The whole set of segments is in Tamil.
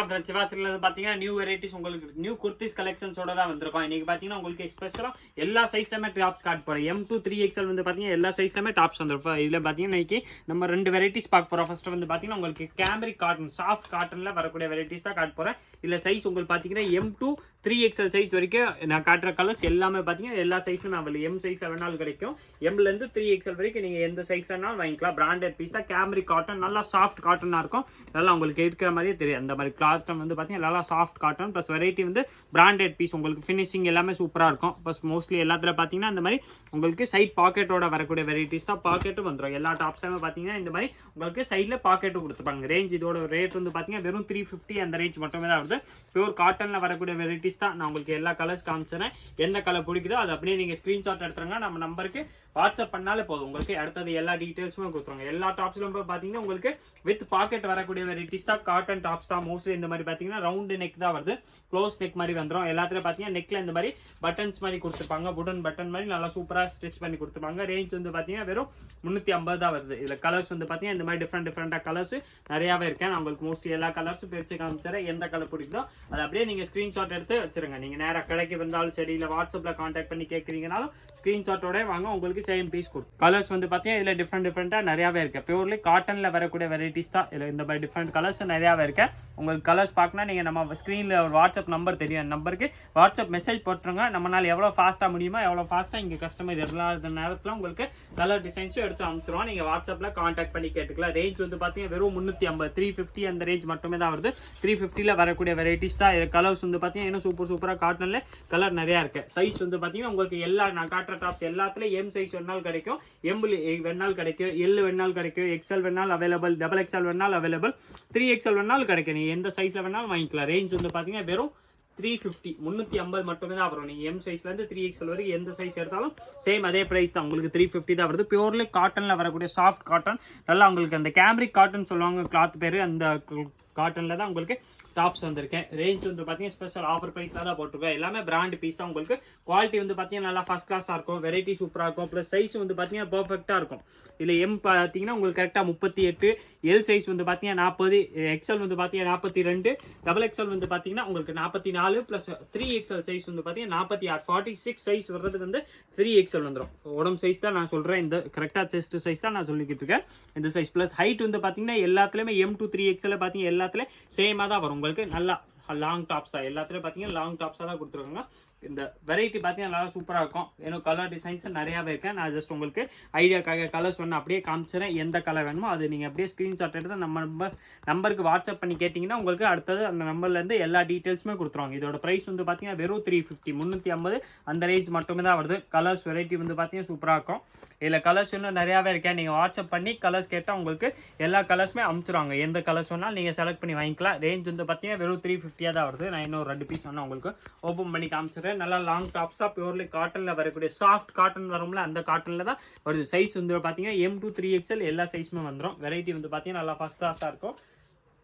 ஃப்ரெண்ட்ஸ் சிவாசில இருந்து பாத்தீங்கன்னா நியூ வெரைட்டிஸ் உங்களுக்கு நியூ குர்த்திஸ் கலெக்ஷன்ஸோட தான் வந்திருக்கோம். இன்னைக்கு பாத்தீங்கன்னா உங்களுக்கு ஸ்பெஷலா எல்லா சைஸ்லயுமே டாப்ஸ் காட்ட போறோம். M2 3XL வந்து பாத்தீங்கன்னா எல்லா சைஸ்லயுமே டாப்ஸ் வந்துருக்கும். இதுல பாத்தீங்கன்னா இன்னைக்கு நம்ம 2 வெரைட்டிஸ் பார்க்க போறோம். ஃபர்ஸ்ட் வந்து பாத்தீங்கன்னா உங்களுக்கு கேமரிக் காட்டன் சாஃப்ட் காட்டன்ல வரக்கூடிய வெரைட்டிஸ் தான் காட்ட போறேன். இதுல சைஸ் உங்களுக்கு பாத்தீங்கன்னா M2 3XL சைஸ் வரைக்கும் நான் காட்டுற கலர்ஸ் எல்லாமே பாத்தீங்கன்னா எல்லா சைஸ்லயும் அவைலபிள். M சைஸ்ல வேணாலும் கிடைக்கும். Mல இருந்து 3XL வரைக்கும் நீங்க எந்த சைஸ்லனாலும் வாங்கிக்கலாம். பிராண்டட் பீஸ் தான். கேமரிக் காட்டன் நல்லா சாஃப்ட் காட்டனா இருக்கும். நல்லா உங்களுக்கு இருக்கிற மாதிரியே தெரியும். அந்த மாதிரி காட்டன் வந்து பாத்தீங்கன்னா நல்லா சாஃப்ட் காட்டன் ப்ளஸ் வெரைட்டி வந்து பிராண்டட் பீஸ். உங்களுக்கு ஃபினிஷிங் எல்லாமே சூப்பரா இருக்கும். ப்ளஸ் மோஸ்ட்லி எல்லாத்துல பாத்தீங்கன்னா இந்த மாதிரி உங்களுக்கு சைட் பாக்கெட்டோட வரக்கூடிய வெரைட்டிஸ் தான். பாக்கெட்டும் வந்துடும். எல்லா டாப்ஸ்லயுமே பாத்தீங்கன்னா இந்த மாதிரி உங்களுக்கு சைட்ல பாக்கெட்டும் கொடுத்துப்பாங்க. ரேஞ்ச் இதோட ரேட் வந்து பாத்தீங்கன்னா வெறும் 350 அந்த ரேஞ்ச் மட்டுமே தான் வருது. பியூர் காட்டன்ல வரக்கூடிய வெரைட்டிஸ் தான். நான் உங்களுக்கு எல்லா கலர்ஸ் காமிச்சேன். எந்த கலர் பிடிக்குதோ அது அப்படியே நீங்க ஸ்கிரீன்ஷாட் எடுத்துருங்க. நம்ம நம்பருக்கு வாட்ஸ்அப் பண்ணாலே போதும். உங்களுக்கு அடுத்தது எல்லா டீடைல்ஸுமே கொடுத்துருவாங்க. எல்லா டாப்ஸ்லும் பாத்தீங்கன்னா உங்களுக்கு வித் பாக்கெட் வரக்கூடிய வெரைட்டிஸ் தான். காட்டன் டாப்ஸ் தான். மோஸ்ட்லி இந்த மாதிரி பாத்தீங்கன்னா ரவுண்ட் நெக் தான் வருது. க்ளோஸ் நெக் மாதிரி வந்துடும். எல்லாத்துலயும் பாத்தீங்கன்னா நெக்ல இந்த மாதிரி பட்டன்ஸ் மாதிரி கொடுத்துருப்பாங்க. வுடன் பட்டன் மாதிரி நல்லா சூப்பரா ஸ்டிச் பண்ணி கொடுத்துருப்பாங்க. ரேஞ்ச் வந்து பாத்தீங்கன்னா வெறும் 350 தான் வருது. இதுல கலர்ஸ் வந்து பாத்தீங்கன்னா இந்த மாதிரி டிஃப்ரெண்டா கலர்ஸ் நிறையவே இருக்கேன். நான் உங்களுக்கு மோஸ்ட்லி எல்லா கலர்ஸும் பிரிச்சு காமிச்சிடறேன். எந்த கலர் பிடிக்குதோ அதை அப்படியே நீங்க ஸ்கிரீன்ஷாட் எடுத்து வச்சிருங்க. நீங்க நேரா கடைக்கு வந்தாலும் சரி, இல்ல வாட்ஸ்அப்ல கான்டாக்ட் பண்ணி கேட்கறீங்கனாலும் ஸ்கிரீன்ஷாட்டோட வாங்க. உங்களுக்கு சேம் பீஸ் கொடுக்கும். கலர்ஸ் வந்து பாத்தீங்கன்னா இதுல டிஃப்ரெண்டா நிறையவே இருக்கு. பியூர்லி காட்டன்ல வரக்கூடிய வெரைட்டிஸ் தான். இதுல இந்த மாதிரி டிஃப்ரெண்ட் கலர்ஸ் நிறையவே இருக்கு. உங்களுக்கு கலர்ஸ் பார்க்கணும் நீங்க நம்ம ஸ்கிரீன்ல ஒரு வாட்ஸ்அப் நம்பர் தெரியும். அந்த நம்பருக்கு வாட்ஸ்அப் மெசேஜ் போட்டுருங்க. நம்மளால எவ்வளவு ஃபாஸ்டா முடியுமோ எவ்வளவு ஃபாஸ்டா இங்க கஸ்டமர் இல்லாத நேரத்துல உங்களுக்கு கலர் டிசைன்ஸும் எடுத்து அனுப்பிச்சிருவோம். நீங்க வாட்ஸ்அப்ல கான்டாக்ட் பண்ணி கேட்டுக்கலாம். ரேஞ்ச் வந்து பாத்தீங்கன்னா வெறும் 350 350 அந்த ரேஞ்ச் மட்டுமே தான் வருது. 350ல வரக்கூடிய வெரைட்டிஸ் தான். கலர்ஸ் வந்து பாத்தீங்கன்னா இன்னும் சூப்பரா காட்டன்ல கலர் நிறைய இருக்கு. சைஸ் வந்து பாத்தீங்கன்னா உங்களுக்கு எல்லா நான் காட்டுற டாப்ஸ் எல்லாத்துலயும் M சைஸ் வேணாலும் கிடைக்கும். M வேணாலும் கிடைக்கும். L வேணாலும் கிடைக்கும். XL வேணாலும் அவைலபிள். XXL வேணாலும் அவைலபிள். 3XL வேணாலும் கிடைக்கும். நீங்க எந்த சைஸ்ல வேணாலும் வாங்கிக்கலாம். ரேஞ்ச் வந்து பாத்தீங்கன்னா வெறும் 350 350 மட்டுமே தான் வரும். நீங்க M சைஸ்ல இருந்து 3XL வரைக்கும் எந்த சைஸ் எடுத்தாலும் சேம் அதே பிரைஸ் தான். உங்களுக்கு 350 தான் வருது. பியூர்லி காட்டன்ல வரக்கூடிய சாஃப்ட் காட்டன். நல்லா உங்களுக்கு அந்த கேமரிக் காட்டன் சொல்லுவாங்க கிளாத் பேரு. அந்த காட்டன்ல தான் உங்களுக்கு டாப்ஸ் வந்திருக்கேன். ரேஞ்ச் வந்து பாத்தீங்கன்னா ஸ்பெஷல் ஆஃபர் பிரைஸ்ல தான் போட்டுருக்கேன். எல்லாமே பிராண்ட் பீஸ் தான். உங்களுக்கு குவாலிட்டி வந்து பாத்தீங்கன்னா நல்லா ஃபர்ஸ்ட் கிளாஸா இருக்கும். வெரைட்டி சூப்பரா இருக்கும். பிளஸ் சைஸ் வந்து பாத்தீங்கன்னா பெர்ஃபெக்ட்டா இருக்கும். இதுல M பாத்தீங்கன்னா உங்களுக்கு கரெக்டா 38, L சைஸ் வந்து பாத்தீங்கன்னா 40, XL வந்து பாத்தீங்கன்னா 42, XXL வந்து பாத்தீங்கன்னா உங்களுக்கு 44 பிளஸ் 3XL சைஸ் வந்து பாத்தீங்கன்னா 46, 46 சைஸ் வர்றதுக்கு வந்து 3XL வந்துடும். உடம்பு சைஸ் தான் நான் சொல்றேன். இந்த கரெக்டா செஸ்ட் சைஸ் தான் நான் சொல்லிக்கிட்டு இருக்கேன். இந்த சைஸ் பிளஸ் ஹைட் வந்து பாத்தீங்கன்னா எல்லாத்துலயுமே M2 3XL பாத்தீங்கன்னா எல்லாத்துலயும் சேமா தான் வரும். உங்களுக்கு நல்லா லாங் டாப்ஸ் தான். எல்லாத்துலயும் பாத்தீங்கன்னா லாங் டாப்ஸா தான் கொடுத்துருக்காங்க. இந்த வெரைட்டி பாத்தீங்கன்னா நல்லா சூப்பரா இருக்கும். ஏன்னா கலர் டிசைன்ஸ் நிறையவே இருக்கு. நான் ஜஸ்ட் உங்களுக்கு ஐடியாக்காக கலர்ஸ் ஒன்று அப்படியே காமிச்சிடறேன். எந்த கலர் வேணுமோ அது நீங்க அப்படியே ஸ்கிரீன்ஷாட் எடுத்து நம்ம நம்பருக்கு வாட்ஸ்அப் பண்ணி கேட்டீங்கன்னா உங்களுக்கு அடுத்தது அந்த நம்பர்ல இருந்து எல்லா டீடைல்ஸுமே கொடுத்துருவாங்க. இதோட பிரைஸ் வந்து பாத்தீங்கன்னா வெறும் 350 350 அந்த ரேஞ்ச் மட்டுமே தான் வருது. கலர்ஸ் வெரைட்டி வந்து பாத்தீங்கன்னா சூப்பரா இருக்கும். இதுல கலர்ஸ் இன்னும் நிறையவே இருக்கேன். நீங்க வாட்ஸ்அப் பண்ணி கலர்ஸ் கேட்டா உங்களுக்கு எல்லா கலர்ஸுமே அனுப்பிச்சிருவாங்க. எந்த கலர்ஸ் வேணாலும் நீங்க செலக்ட் பண்ணி வாங்கிக்கலாம். ரேஞ்ச் வந்து பாத்தீங்கன்னா வெறும் 350 தான் வருது. நான் இன்னும் 2 பீஸ் வேணா உங்களுக்கு ஓபன் பண்ணி காமிச்சிடுறேன். நல்லா லாங் டாப்ஸா பியூர்லி காட்டன்ல வரக்கூடிய சாஃப்ட் காட்டன் வரும்ல அந்த காட்டன்ல தான் வருது. சைஸ் வந்து பாத்தீங்கன்னா M2 3XL எல்லா சைஸுமே வந்துடும். வெரைட்டி வந்து பாத்தீங்கன்னா நல்லா ஃபர்ஸ்ட் கிளாஸா இருக்கும்.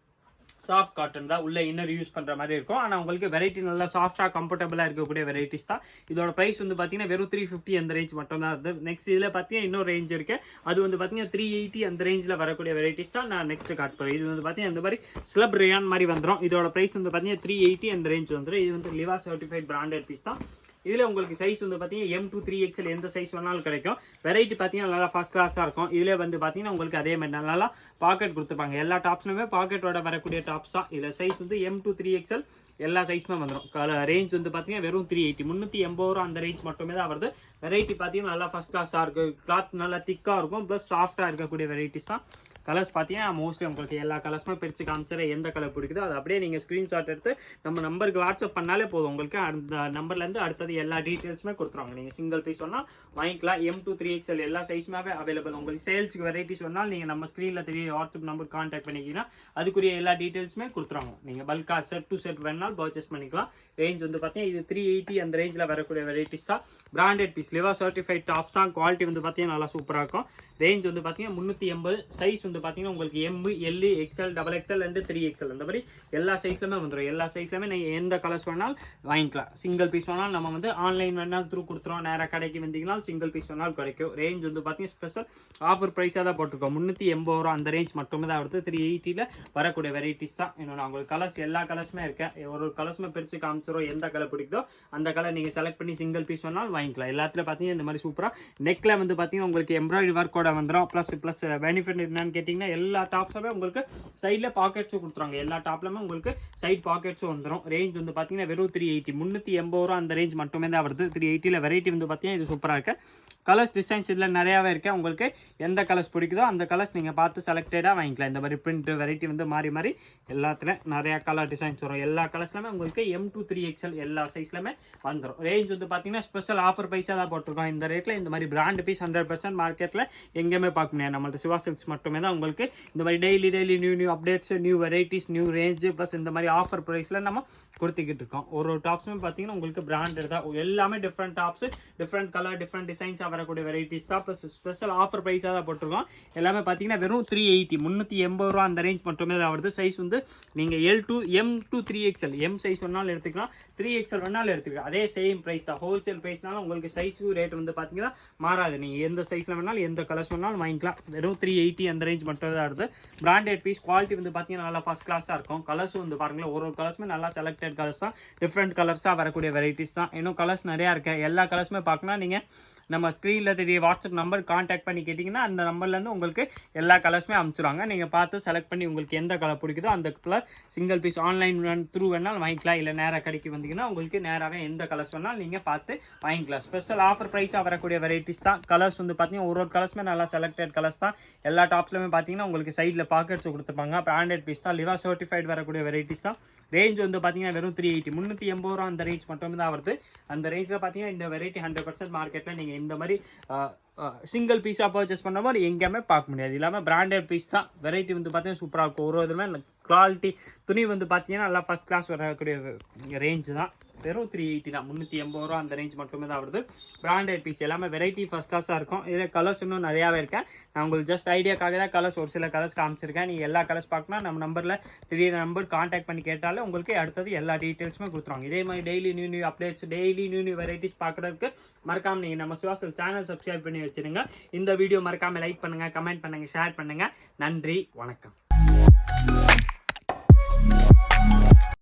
சாஃப்ட் காட்டன் தான். உள்ள இன்னர் யூஸ் பண்ற மாதிரி இருக்கும். ஆனா உங்களுக்கு வெரைட்டி நல்லா சாஃப்டா கம்ஃபர்டபுளா இருக்கக்கூடிய வெரைட்டிஸ் தான். இதோட பிரைஸ் வந்து பாத்தீங்கன்னா வெறும் 350 அந்த ரேஞ்ச் மட்டும் தான் வருது. நெக்ஸ்ட் இதுல பாத்தீங்கன்னா இன்னொரு ரேஞ்ச் இருக்கு. அது வந்து பாத்தீங்கன்னா 380 அந்த ரேஞ்ச்ல வரக்கூடிய வெரைட்டிஸ் தான் நான் நெக்ஸ்ட் காட் போறேன். இது வந்து பாத்தீங்கன்னா இந்த மாதிரி ஸ்லப் ரேயான் மாதிரி வந்துடும். இதோட பிரைஸ் வந்து பாத்தீங்கன்னா 380 அந்த ரேஞ்ச் வந்துடும். இது வந்து லிவா சர்டிஃபைட் பிராண்டட் பீஸ் தான். இதுல உங்களுக்கு சைஸ் வந்து பாத்தீங்கன்னா M2 3XL எந்த சைஸ் வேணாலும் கிடைக்கும். வெரைட்டி பாத்தீங்கன்னா நல்லா ஃபர்ஸ்ட் கிளாஸா இருக்கும். இதுல வந்து பாத்தீங்கன்னா உங்களுக்கு அதே மாதிரி நல்லா பாக்கெட் கொடுத்துப்பாங்க. எல்லா டாப்ஸ்லுமே பாக்கெட்டோட வரக்கூடிய டாப்ஸ் தான். இதுல சைஸ் வந்து M2 3XL எல்லா சைஸுமே வந்துடும். ரேஞ்ச் வந்து பாத்தீங்கன்னா வெறும் 380 380 அந்த ரேஞ்ச் மட்டுமே தான் வருது. வெரைட்டி பாத்தீங்கன்னா நல்லா ஃபர்ஸ்ட் கிளாஸா இருக்கு. கிளாத் நல்லா திக்கா இருக்கும். பிளஸ் சாஃப்டா இருக்கக்கூடிய வெரைட்டிஸ் தான். கலர்ஸ் பார்த்தீங்கன்னா மோஸ்ட்லி உங்களுக்கு எல்லா கலர்ஸுமே பிரித்து காமிச்சிடறேன். எந்த கலர் பிடிக்குதோ அது அப்படியே நீங்கள் ஸ்க்ரீன்ஷாட் எடுத்து நம்ம நம்பருக்கு வாட்ஸ்அப் பண்ணாலே போதும். உங்களுக்கு அந்த நம்பர்லேருந்து அடுத்தது எல்லா டீட்டெயில்ஸுமே கொடுத்துருவாங்க. நீங்கள் சிங்கிள் பீஸ் வேணால் வாங்கிக்கலாம். M2 3XL எல்லா சைஸுமே அவைலபிள். உங்களுக்கு சேல்ஸுக்கு வெரைட்டிஸ் வேணாலும் நீங்கள் நம்ம ஸ்க்ரீனில் தெரிய வாட்ஸ்அப் நம்பர் கான்டாக்ட் பண்ணிக்கிங்கன்னா அதுக்குரிய எல்லா டீட்டெயில்ஸுமே கொடுத்துருவாங்க. நீங்கள் பல்கா செட் டு செட் வேணாலும் பர்ச்சேஸ் பண்ணிக்கலாம். ரேஞ்ச் வந்து பார்த்தீங்கன்னா இது 380 அந்த ரேஞ்சில் வரக்கூடிய வெரைட்டிஸ் தான். பிராண்டட் பீஸ் லிவா சர்டிஃபைட் டாப்ஸ் தான். குவாலிட்டி வந்து பார்த்தீங்கன்னா நல்லா சூப்பராக இருக்கும். ரேஞ்ச் வந்து பார்த்தீங்கன்னா 380. சைஸ் வந்து பார்த்தீங்கன்னா உங்களுக்கு M, L, XL, XXL and 3XL அந்த மாதிரி எல்லா சைஸ்லையுமே வந்துடும். எல்லா சைஸ்லையுமே நீங்கள் எந்த கலர்ஸ் வேணாலும் வாங்கிக்கலாம். சிங்கிள் பீஸ் வேணாலும் நம்ம வந்து ஆன்லைன் வேணாலும் த்ரூ கொடுத்துருவோம். நேராக கடைக்கு வந்தீங்கன்னா சிங்கிள் பீஸ் வேணாலும் கிடைக்கும். ரேஞ்ச் வந்து பார்த்தீங்கன்னா ஸ்பெஷல் ஆஃபர் ப்ரைஸாக தான் போட்டிருக்கோம். 380 ரூபா அந்த ரேஞ்ச் மட்டுமே தான் வருது. 380ல் வரக்கூடிய வெரைட்டிஸ் தான். இன்னொன்று உங்களுக்கு கலர்ஸ் எல்லா கலர்ஸுமே இருக்கேன். ஒரு கலர்ஸுமே பிரித்து காமிச்சிடும். எந்த கலர் பிடிக்குதோ அந்த கலர் நீங்கள் செலக்ட் பண்ணி சிங்கிள் பீஸ் வேணாலும் வாங்கிக்கலாம். எல்லாத்துலையும் பார்த்தீங்கன்னா இந்த மாதிரி சூப்பராக நெக்கில் வந்து பார்த்தீங்கன்னா உங்களுக்கு எம்ப்ராய்டரி ஒர்க்கோட வந்துடும். ப்ளஸ் பெனிஃபிட் என்னன்னு கேட்டிங்கன்னா எல்லா டாப்ஸுமே உங்களுக்கு சைடில் பாக்கெட்ஸும் கொடுத்துருவாங்க. எல்லா டாப்லையுமே உங்களுக்கு சைட் பாக்கெட்ஸும் வந்துடும். ரேஞ்ச் வந்து பார்த்தீங்கன்னா வெறும் 380, 380 ரூபா அந்த ரேஞ்ச் மட்டுமே தான் வருது. 380ல் வெரைட்டி வந்து பார்த்தீங்கன்னா இது சூப்பராக இருக்குது. கலர்ஸ் டிசைன்ஸ் இதில் நிறையாவே இருக்குது. உங்களுக்கு எந்த கலர்ஸ் பிடிக்குதோ அந்த கலர்ஸ் நீங்கள் பார்த்து செலக்டடாக வாங்கிக்கலாம். இந்த மாதிரி பிரிண்ட் வெரைட்டி வந்து மாறி மாறி எல்லாத்துலேயும் நிறையா கலர் டிசைன்ஸ் வரும். எல்லா கலர்ஸ்லையுமே உங்களுக்கு M2 3XL எல்லா சைஸ்லையுமே வந்துடும். ரேஞ்ச் வந்து பார்த்தீங்கன்னா ஸ்பெஷல் ஆஃபர் பைஸாக தான் போட்டிருக்கோம். இந்த ரேட்டில் இந்த மாதிரி பிராண்ட் பீஸ் 100% மார்க்கெட்டில் எங்கேயுமே பார்க்க முடியாது. நம்மள்ட்ட சிவா சில்க்ஸ் மட்டுமே தான் உங்களுக்கு இந்த மாதிரி daily new updates, new varieties, new range plus இந்த மாதிரி ஆஃபர் ப்ரைஸில் நம்ம கொடுத்துக்கிட்டு இருக்கோம். ஒரு டாப்ஸுமே பார்த்தீங்கன்னா உங்களுக்கு பிராண்டட் தான். எல்லாமே different tops, different colour, different டிசைன்ஸாக வரக்கூடிய வெரைட்டிஸ் தான். ப்ளஸ் ஸ்பெஷல் ஆஃபர் ப்ரைஸாக தான் போட்டிருக்கோம். எல்லாமே பார்த்தீங்கன்னா வெறும் 380, 380 ரூபா அந்த ரேஞ்ச் மட்டுமே தான் வருது. சைஸ் வந்து நீங்கள் M2 3XL எம் சைஸ் வேணாலும் எடுத்துக்கலாம், 3XL வேணாலும் எடுத்துக்கலாம். அதே சேம் ப்ரைஸ் தான். ஹோல்சேல் ப்ரைஸ்னாலும் உங்களுக்கு சைஸு ரேட் வந்து பார்த்தீங்கன்னா மாறாது. நீங்கள் எந்த சைஸில் வேணாலும் எந்த கலர்ஸ் வேணாலும் வாங்கிக்கலாம். வெறும் 380 அந்த ரேஞ்ச் மட்டும் தான் வருது. பிராண்டட் பீஸ், குவாலிட்டி வந்து பார்த்தீங்கன்னா நல்லா ஃபஸ்ட் கிளாஸாக இருக்கும். கலர்ஸும் வந்து பாருங்களேன், ஒரு கலர்ஸுமே நல்லா செலக்டட் கலர்ஸ் தான். டிஃப்ரெண்ட் கலர்ஸாக வரக்கூடிய வெரைட்டிஸ் தான். இன்னும் கலர்ஸ் நிறையா இருக்குது. எல்லா கலர்ஸுமே பார்க்கணும். நீங்கள் நம்ம ஸ்க்ரீனில் தெரிய வாட்ஸ்அப் நம்பர் கான்டாக்ட் பண்ணி கேட்டிங்கன்னா அந்த நம்பர்லேருந்து உங்களுக்கு எல்லா கலர்ஸுமே அனுப்பிச்சிடுவாங்க. நீங்கள் பார்த்து செலக்ட் பண்ணி உங்களுக்கு எந்த கலர் பிடிக்குதோ அந்த colour single piece online through வேணாலும் வாங்கிக்கலாம். இல்லை நேராக கடைக்கு வந்தீங்கன்னா உங்களுக்கு நேராகவே எந்த கலர்ஸ் வேணாலும் நீங்கள் பார்த்து வாங்கிக்கலாம். ஸ்பெஷல் ஆஃபர் ப்ரைஸாக வரக்கூடிய வெரைட்டிஸ் தான். கலர்ஸ் வந்து பார்த்தீங்கன்னா ஒரு கலர்ஸுமே நல்லா செலக்டட் கலர்ஸ் தான். எல்லா டாப்ஸ்லையுமே பார்த்தீங்கன்னா உங்களுக்கு சைடில் பாக்கெட்ஸ் கொடுத்துருப்பாங்க. பிராண்டட் பீஸ் தான். லிவா சர்டிஃபைட் வரக்கூடிய வெரைட்டிஸ் தான். ரேஞ்ச் வந்து பார்த்தீங்கன்னா வெறும் 380, 380 ரூபா அந்த ரேஞ்ச் மட்டுமே தான் வருது. அந்த ரேஞ்சில் பார்த்தீங்கன்னா இந்த வெரைட்டி 100% மார்க்கெட்டில் நீங்கள் இந்த மாதிரி சிங்கிள் பீஸாக பர்ச்சேஸ் பண்ண மாதிரி எங்கேயுமே பார்க்க முடியாது. இல்லாமல் பிராண்டட் பீஸ் தான். வெரைட்டி வந்து பார்த்தீங்கன்னா சூப்பராக இருக்கும். ஒரு இதுமே குவாலிட்டி துணி வந்து பார்த்தீங்கன்னா நல்லா ஃபஸ்ட் கிளாஸ் வரக்கூடிய ரேஞ்சு தான். வெறும் 380 தான். 380 ரூபா அந்த ரேஞ்ச் மட்டுமே தான் வருது. பிராண்டட் பீஸ் எல்லாமே வெரைட்டி ஃபஸ்ட் கிளாஸாக இருக்கும். இதில் கலர்ஸ் இன்னும் நிறையாவே இருக்கேன். நான் உங்களுக்கு ஜஸ்ட் ஐடியாக்காக தான் கலர்ஸ் ஒரு சில கலர்ஸ் காமிச்சிருக்கேன். நீங்கள் எல்லா கலர்ஸ் பார்க்கணும் நம்ம நம்பரில் 3 நம்பர் கான்டாக்ட் பண்ணி கேட்டாலே உங்களுக்கு அடுத்தது எல்லா டீட்டெயில்ஸுமே கொடுத்துருவாங்க. இதே மாதிரி daily new updates, daily new varieties பார்க்குறதுக்கு மறக்காமல் நீங்கள் நம்ம சிவா சில்க்ஸ் சேனல் சப்ஸ்கிரைப் பண்ணி வச்சுருங்க. இந்த வீடியோ மறக்காமல் லைக் பண்ணுங்கள், கமெண்ட் பண்ணுங்கள், ஷேர் பண்ணுங்கள். நன்றி, வணக்கம்.